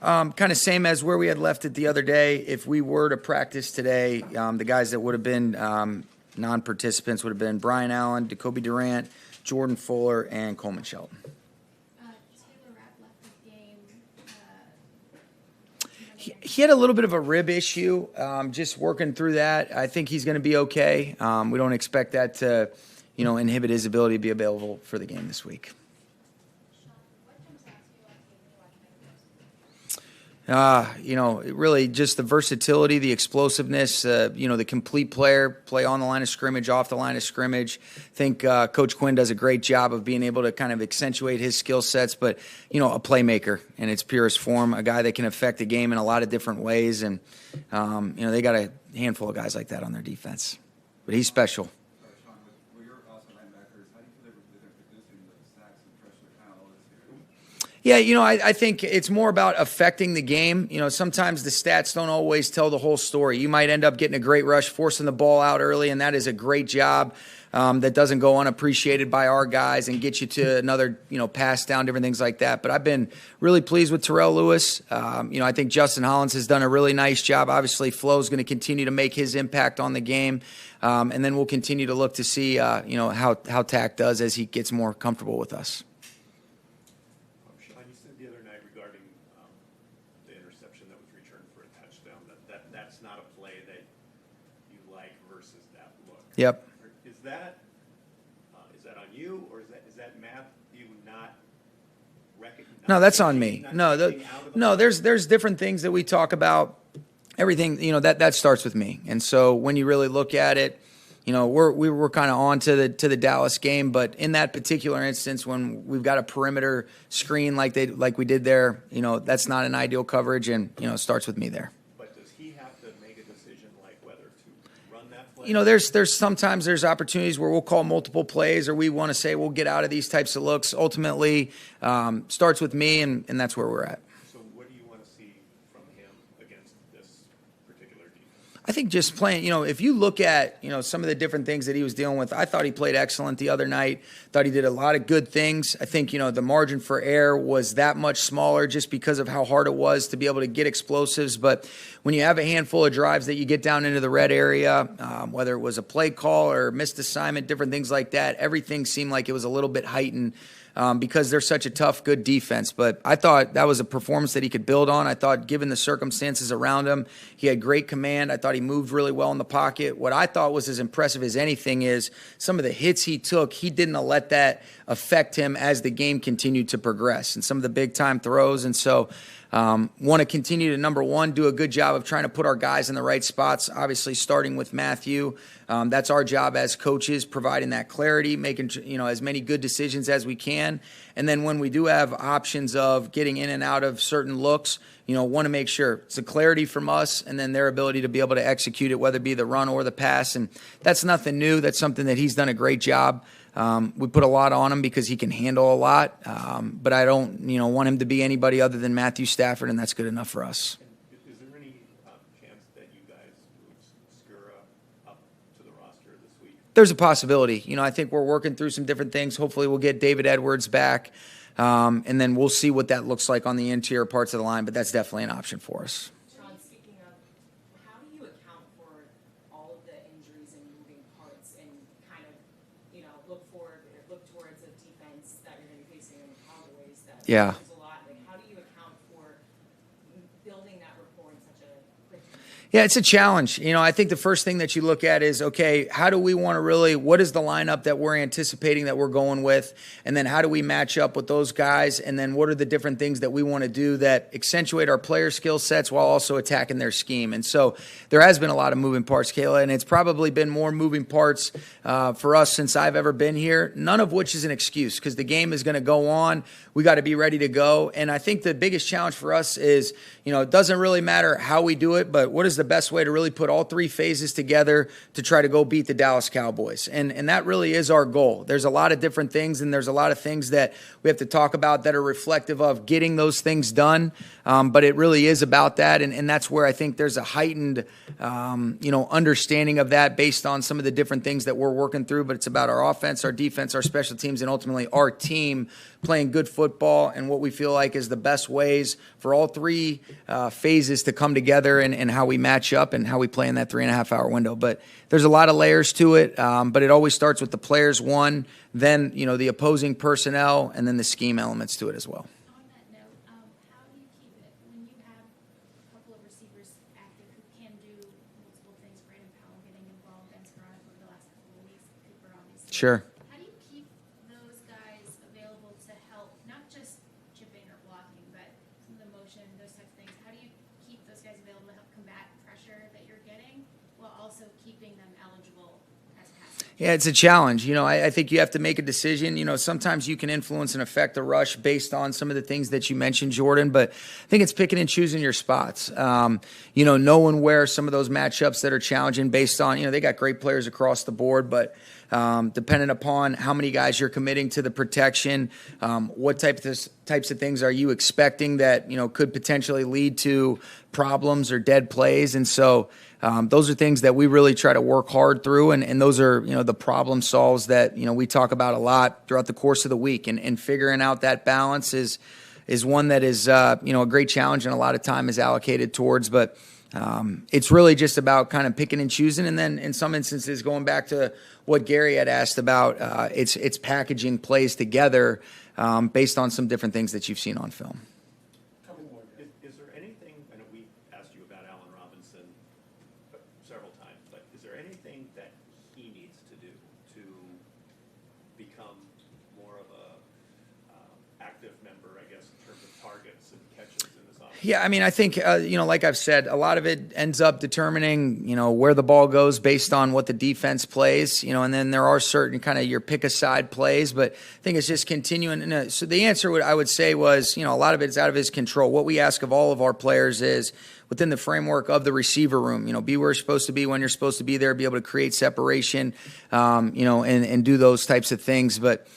Kind of same as where we had left it the other day. If we were to practice today, the guys that would have been non-participants would have been Brian Allen, Jacoby Durant, Jordan Fuller, and Coleman Shelton. Taylor Rapp left the game. He had a little bit of a rib issue, just working through that. I think he's going to be okay. We don't expect that to, inhibit his ability to be available for the game this week. Really just the versatility, the explosiveness, the complete player, play on the line of scrimmage, off the line of scrimmage. I think Coach Quinn does a great job of being able to kind of accentuate his skill sets, but, a playmaker in its purest form, a guy that can affect the game in a lot of different ways. And, they got a handful of guys like that on their defense. But he's special. Yeah, I think it's more about affecting the game. Sometimes the stats don't always tell the whole story. You might end up getting a great rush, forcing the ball out early, and that is a great job that doesn't go unappreciated by our guys and get you to another, pass down, different things like that. But I've been really pleased with Terrell Lewis. I think Justin Hollins has done a really nice job. Obviously, Flo's going to continue to make his impact on the game. And then we'll continue to look to see, how Tack does as he gets more comfortable with us. That's not a play that you like versus that look. Yep. Is that on you, or is that Matthew not recognizing? No, that's on me. No, there's different things that we talk about. Everything, that starts with me. And so when you really look at it, we were kind of on to the Dallas game, but in that particular instance, when we've got a perimeter screen like we did there, that's not an ideal coverage, and it starts with me there. There's sometimes there's opportunities where we'll call multiple plays, or we want to say we'll get out of these types of looks. Ultimately, starts with me, and that's where we're at. So what do you want to see from him against this particular defense? I think just playing, if you look at, some of the different things that he was dealing with, I thought he played excellent the other night. Thought he did a lot of good things. I think, the margin for error was that much smaller just because of how hard it was to be able to get explosives. But when you have a handful of drives that you get down into the red area, whether it was a play call or missed assignment, different things like that, everything seemed like it was a little bit heightened. Because they're such a tough, good defense. But I thought that was a performance that he could build on. I thought, given the circumstances around him, he had great command. I thought he moved really well in the pocket. What I thought was as impressive as anything is some of the hits he took, he didn't let that affect him as the game continued to progress, and some of the big-time throws. And so want to continue to, number one, do a good job of trying to put our guys in the right spots, obviously starting with Matthew. That's our job as coaches, providing that clarity, making as many good decisions as we can. And then when we do have options of getting in and out of certain looks, want to make sure it's a clarity from us and then their ability to be able to execute it, whether it be the run or the pass. And that's nothing new. That's something that he's done a great job. We put a lot on him because he can handle a lot, but I don't, want him to be anybody other than Matthew Stafford, and that's good enough for us. Is there any chance that you guys move Skura up to the roster this week? There's a possibility. I think we're working through some different things. Hopefully we'll get David Edwards back, and then we'll see what that looks like on the interior parts of the line, but that's definitely an option for us. Sean, speaking of, how do you account for all of the injuries and moving parts and kind of, look towards a defense that you're going to be facing in the Cowboys that yeah. a lot? Like, how do you account for building that rapport in such a quick time? Yeah, it's a challenge. I think the first thing that you look at is, okay, how do we want to really, what is the lineup that we're anticipating that we're going with? And then how do we match up with those guys? And then what are the different things that we want to do that accentuate our player skill sets while also attacking their scheme? And so there has been a lot of moving parts, Kayla, and it's probably been more moving parts for us since I've ever been here, none of which is an excuse because the game is going to go on. We got to be ready to go. And I think the biggest challenge for us is, it doesn't really matter how we do it, but what is the the best way to really put all three phases together to try to go beat the Dallas Cowboys. And that really is our goal. There's a lot of different things, and there's a lot of things that we have to talk about that are reflective of getting those things done. But it really is about that. And that's where I think there's a heightened, understanding of that based on some of the different things that we're working through. But it's about our offense, our defense, our special teams, and ultimately our team playing good football and what we feel like is the best ways for all three phases to come together and how we match up and how we play in that 3.5-hour window. But there's a lot of layers to it, but it always starts with the players, one, then, the opposing personnel, and then the scheme elements to it as well. On that note, how do you keep it when you have a couple of receivers active who can do multiple things? Brandon Powell getting involved, Ben Scarrett over the last couple of weeks, Cooper obviously. Sure. How do you keep those guys available to help, not just chipping or blocking, but some of the motion, those types of things? How do you keep those guys available to help combat pressure that you're getting while also keeping them eligible as passers? Yeah, it's a challenge. I think you have to make a decision. Sometimes you can influence and affect the rush based on some of the things that you mentioned, Jordan, but I think it's picking and choosing your spots. Knowing where some of those matchups that are challenging based on, they got great players across the board, but depending upon how many guys you're committing to the protection, what types of things are you expecting that, could potentially lead to problems or dead plays. And so those are things that we really try to work hard through. And those are, the problem solves that, we talk about a lot throughout the course of the week. And figuring out that balance is one that is, a great challenge and a lot of time is allocated towards. But it's really just about kind of picking and choosing. And then in some instances, going back to what Gary had asked about, it's packaging plays together based on some different things that you've seen on film. Is there anything, I know we asked you about Allen Robinson several times, but is there anything that he needs to do to become more of a active member, I guess, in terms of targets and catches in this offense? Yeah, I think, like I've said, a lot of it ends up determining, where the ball goes based on what the defense plays, and then there are certain kind of your pick-a-side plays, but I think it's just continuing. So the answer, I would say, was, a lot of it's out of his control. What we ask of all of our players is, within the framework of the receiver room, be where you're supposed to be, when you're supposed to be there, be able to create separation, and do those types of things. But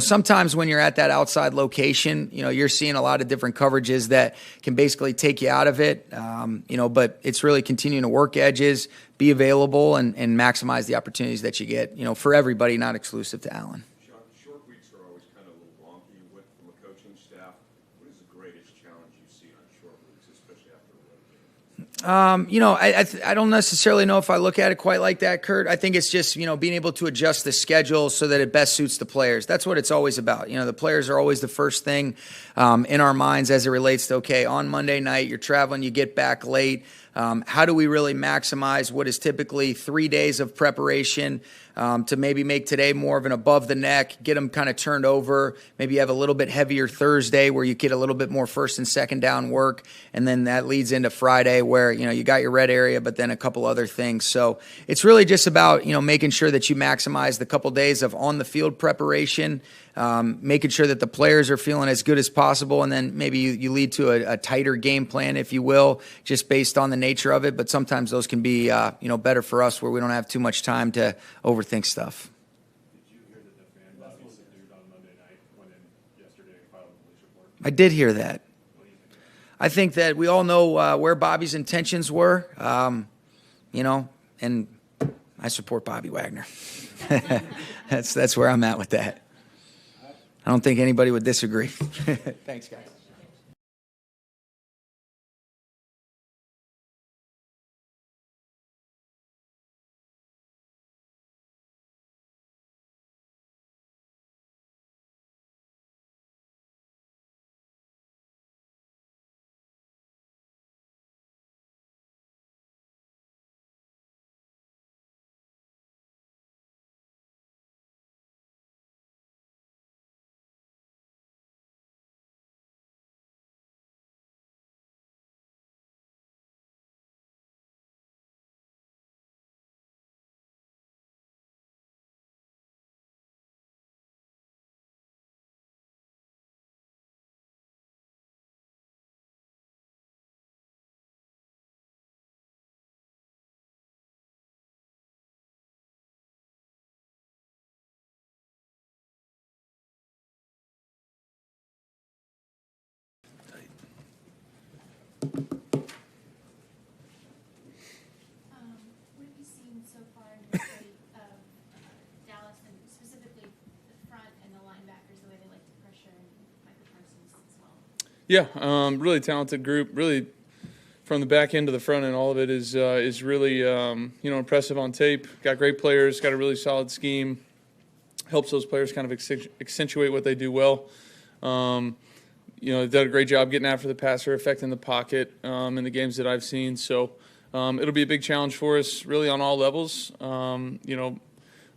sometimes when you're at that outside location, you're seeing a lot of different coverages that can basically take you out of it. But it's really continuing to work edges, be available, and maximize the opportunities that you get, for everybody, not exclusive to Allen. Sean, short weeks are always kind of a little wonky from a coaching staff. What is the greatest challenge you see on short weeks, especially after a road game? I don't necessarily know if I look at it quite like that, Kurt. I think it's just, being able to adjust the schedule so that it best suits the players. That's what it's always about. The players are always the first thing in our minds as it relates to, okay, on Monday night, you're traveling, you get back late. How do we really maximize what is typically 3 days of preparation to maybe make today more of an above the neck, get them kind of turned over. Maybe you have a little bit heavier Thursday where you get a little bit more first and second down work. And then that leads into Friday where, you got your red area, but then a couple other things. So it's really just about, making sure that you maximize the couple days of on the field preparation, making sure that the players are feeling as good as possible. And then maybe you lead to a tighter game plan, if you will, just based on the nature of it. But sometimes those can be, better for us where we don't have too much time to overthink stuff. Did you hear that the fan body subdued on Monday night went in yesterday and filed a police report? I did hear that. What do you think of that? I think that we all know where Bobby's intentions were, and I support Bobby Wagner. That's where I'm at with that. I don't think anybody would disagree. Thanks, guys. Yeah, really talented group. Really, from the back end to the front end, all of it is really impressive on tape. Got great players. Got a really solid scheme. Helps those players kind of accentuate what they do well. They've done a great job getting after the passer, affecting the pocket in the games that I've seen. So it'll be a big challenge for us, really on all levels.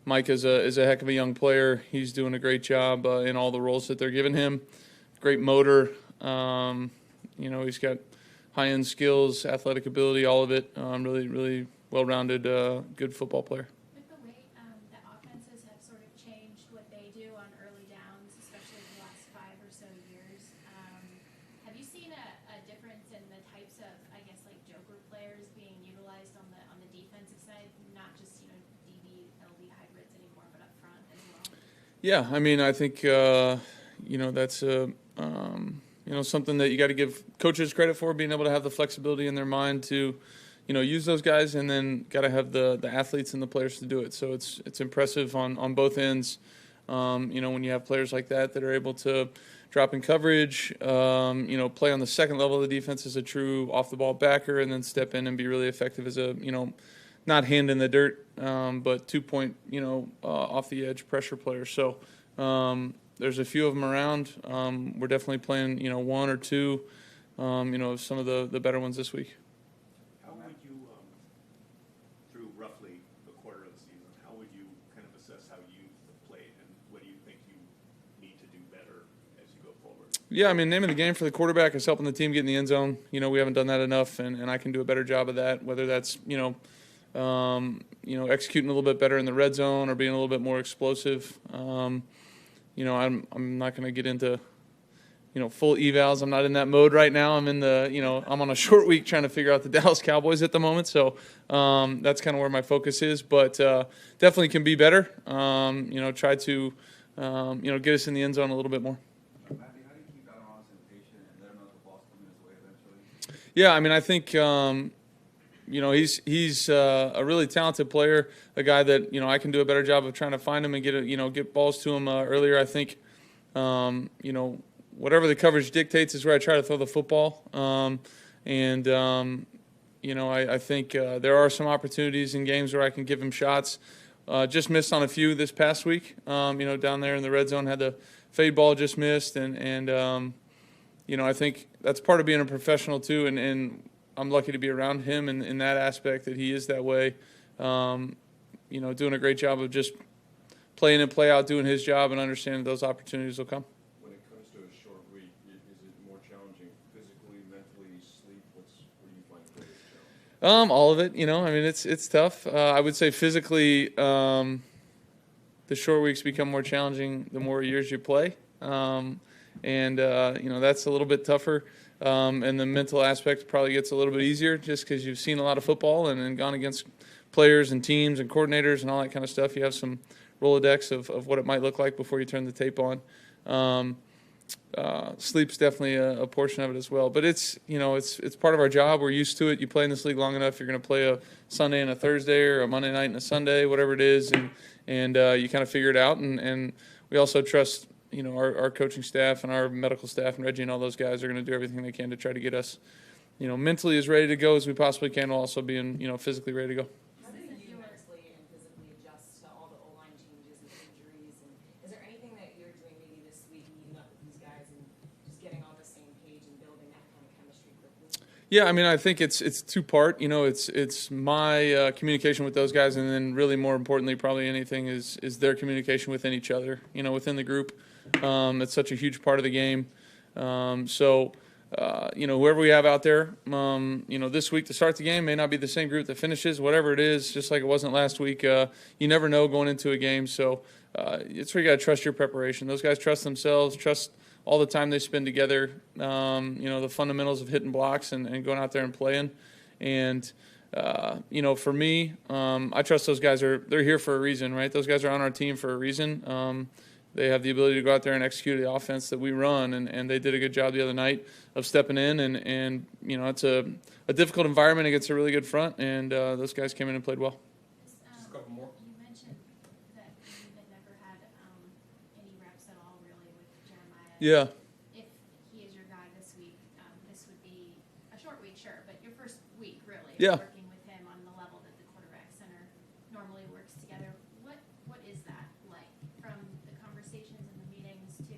Mike is a heck of a young player. He's doing a great job in all the roles that they're giving him. Great motor. He's got high-end skills, athletic ability, all of it. Really, really well-rounded, good football player. With the way the offenses have sort of changed what they do on early downs, especially the last 5 or so years, have you seen a difference in the types of, I guess, like joker players being utilized on the defensive side, not just DB, LB hybrids anymore, but up front as well? Yeah, I mean, I think that's something that you got to give coaches credit for, being able to have the flexibility in their mind to, use those guys, and then got to have the athletes and the players to do it. So it's impressive on both ends. When you have players like that are able to drop in coverage, play on the second level of the defense as a true off the ball backer, and then step in and be really effective as a not hand in the dirt, but 2-point off the edge pressure player. So. There's a few of them around. We're definitely playing, one or two, of some of the better ones this week. How would you, through roughly a quarter of the season, how would you kind of assess how you played, and what do you think you need to do better as you go forward? Yeah, I mean, name of the game for the quarterback is helping the team get in the end zone. We haven't done that enough, and I can do a better job of that, whether that's, executing a little bit better in the red zone or being a little bit more explosive. I'm not going to get into, full evals. I'm not in that mode right now. I'm in I'm on a short week trying to figure out the Dallas Cowboys at the moment. So that's kind of where my focus is, but definitely can be better. Try to, get us in the end zone a little bit more. Matthew, how do you keep Allen Robinson patient and let him know the ball's coming his way eventually? Yeah, I mean, I think, he's a really talented player, a guy that, I can do a better job of trying to find him and get balls to him earlier. I think, whatever the coverage dictates is where I try to throw the football. I think there are some opportunities in games where I can give him shots. Just missed on a few this past week, down there in the red zone, had the fade ball just missed. And I think that's part of being a professional too. And I'm lucky to be around him in that aspect, that he is that way. Doing a great job of just playing and play out, doing his job, and understanding those opportunities will come. When it comes to a short week, is it more challenging physically, mentally, sleep? What do you find the biggest challenge? All of it, it's tough. I would say physically, the short weeks become more challenging the more years you play. That's a little bit tougher. And the mental aspect probably gets a little bit easier just because you've seen a lot of football and gone against players and teams and coordinators and all that kind of stuff. You have some Rolodex of what it might look like before you turn the tape on. Sleep's definitely a portion of it as well. But it's part of our job. We're used to it. You play in this league long enough, you're going to play a Sunday and a Thursday, or a Monday night and a Sunday, whatever it is, and you kind of figure it out. And we also trust our coaching staff and our medical staff, and Reggie and all those guys are going to do everything they can to try to get us, mentally as ready to go as we possibly can, while also being, physically ready to go. How do you mentally and physically adjust to all the O-line changes and injuries? And is there anything that you're doing maybe this week, meeting up with these guys and just getting on the same page and building that kind of chemistry quickly? Yeah, I mean, I think it's two-part. It's my communication with those guys, and then really more importantly, probably anything, is their communication within each other, within the group. It's such a huge part of the game. Whoever we have out there, this week to start the game may not be the same group that finishes, whatever it is, just like it wasn't last week. You never know going into a game. So it's where you got to trust your preparation. Those guys trust themselves, trust all the time they spend together, the fundamentals of hitting blocks and going out there and playing. And, for me, I trust those guys. They're here for a reason, right? Those guys are on our team for a reason. They have the ability to go out there and execute the offense that we run, and they did a good job the other night of stepping in. And it's a difficult environment against a really good front, and those guys came in and played well. Just a couple more. You mentioned that you had never had any reps at all, really, with Jeremiah. Yeah. If he is your guy this week, short week, sure, but your first week really. Yeah. Working with him on the level that the quarterback center normally works together. What is that like from the conversations and the meetings to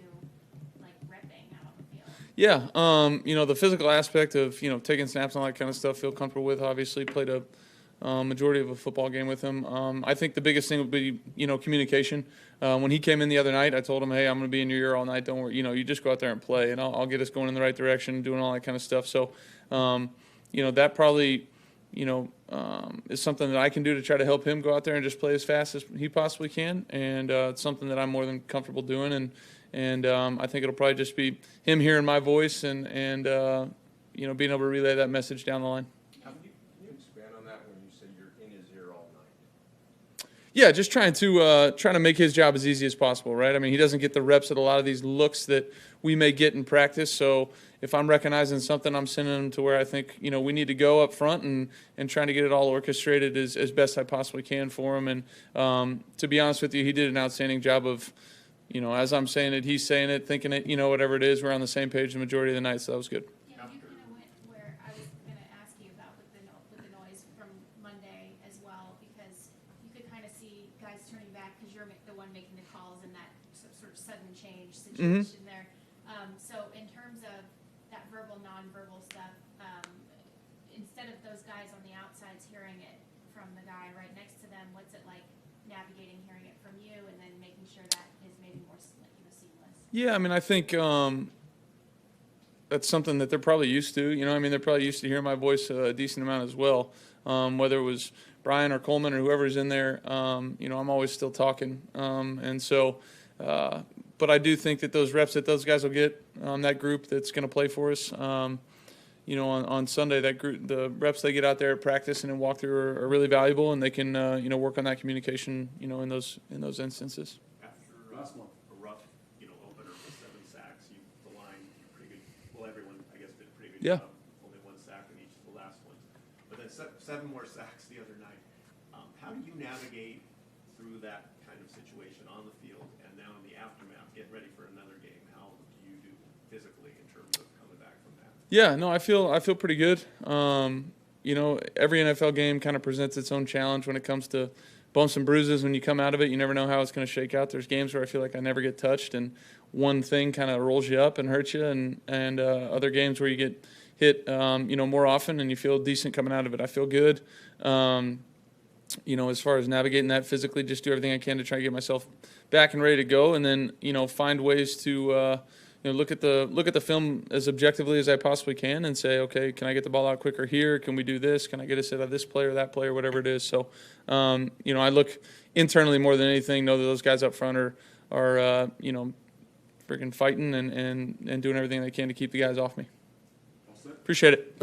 like repping out on the field? Yeah, the physical aspect of, taking snaps and all that kind of stuff, feel comfortable with. Obviously, played a majority of a football game with him. I think the biggest thing would be, communication. When he came in the other night, I told him, hey, I'm going to be in your ear all night. Don't worry. You just go out there and play, and I'll get us going in the right direction, doing all that kind of stuff. So, that probably, is something that I can do to try to help him go out there and just play as fast as he possibly can. And it's something that I'm more than comfortable doing. And I think it'll probably just be him hearing my voice and being able to relay that message down the line. Can you expand on that when you say you're in his ear all night? Yeah, just trying to make his job as easy as possible, right? I mean, he doesn't get the reps at a lot of these looks that we may get in practice. So if I'm recognizing something, I'm sending him to where I think we need to go up front and trying to get it all orchestrated as best I possibly can for him. And to be honest with you, he did an outstanding job of, as I'm saying it, he's saying it, thinking it, whatever it is, we're on the same page the majority of the night. So that was good. Yeah, you kind of went where I was going to ask you about with the noise from Monday as well, because you could kind of see guys turning back because you're the one making the calls in that sort of sudden change situation there. So in terms of that verbal, nonverbal stuff, instead of those guys on the outsides hearing it from the guy right next to them, what's it like navigating hearing it from you and then making sure that is maybe more seamless? Yeah, I mean, I think that's something that they're probably used to. They're probably used to hearing my voice a decent amount as well. Whether it was Brian or Coleman or whoever's in there, I'm always still talking. But I do think that those reps that those guys will get, that group that's going to play for us, on Sunday, that group, the reps they get out there at practice and then walk through are really valuable, and they can, work on that communication, in those instances. After a rough, opener with 7 sacks, the line did pretty good. Well, everyone, I guess, did a pretty good Yeah. job. Only 1 sack in each of the last ones. But then 7 more sacks the other night. How do you navigate through that kind of situation on the field and now in the aftermath, getting ready for another game? How do you do physically in terms of coming back from that? Yeah, no, I feel pretty good. Every NFL game kind of presents its own challenge when it comes to bumps and bruises. When you come out of it, you never know how it's going to shake out. There's games where I feel like I never get touched, and one thing kind of rolls you up and hurts you, and other games where you get hit, more often, and you feel decent coming out of it. I feel good. As far as navigating that physically, just do everything I can to try to get myself back and ready to go, and then find ways to look at the film as objectively as I possibly can and say, okay, can I get the ball out quicker here? Can we do this? Can I get us out of this player, that player, whatever it is? So, I look internally more than anything, know that those guys up front are freaking fighting and doing everything they can to keep the guys off me. Appreciate it.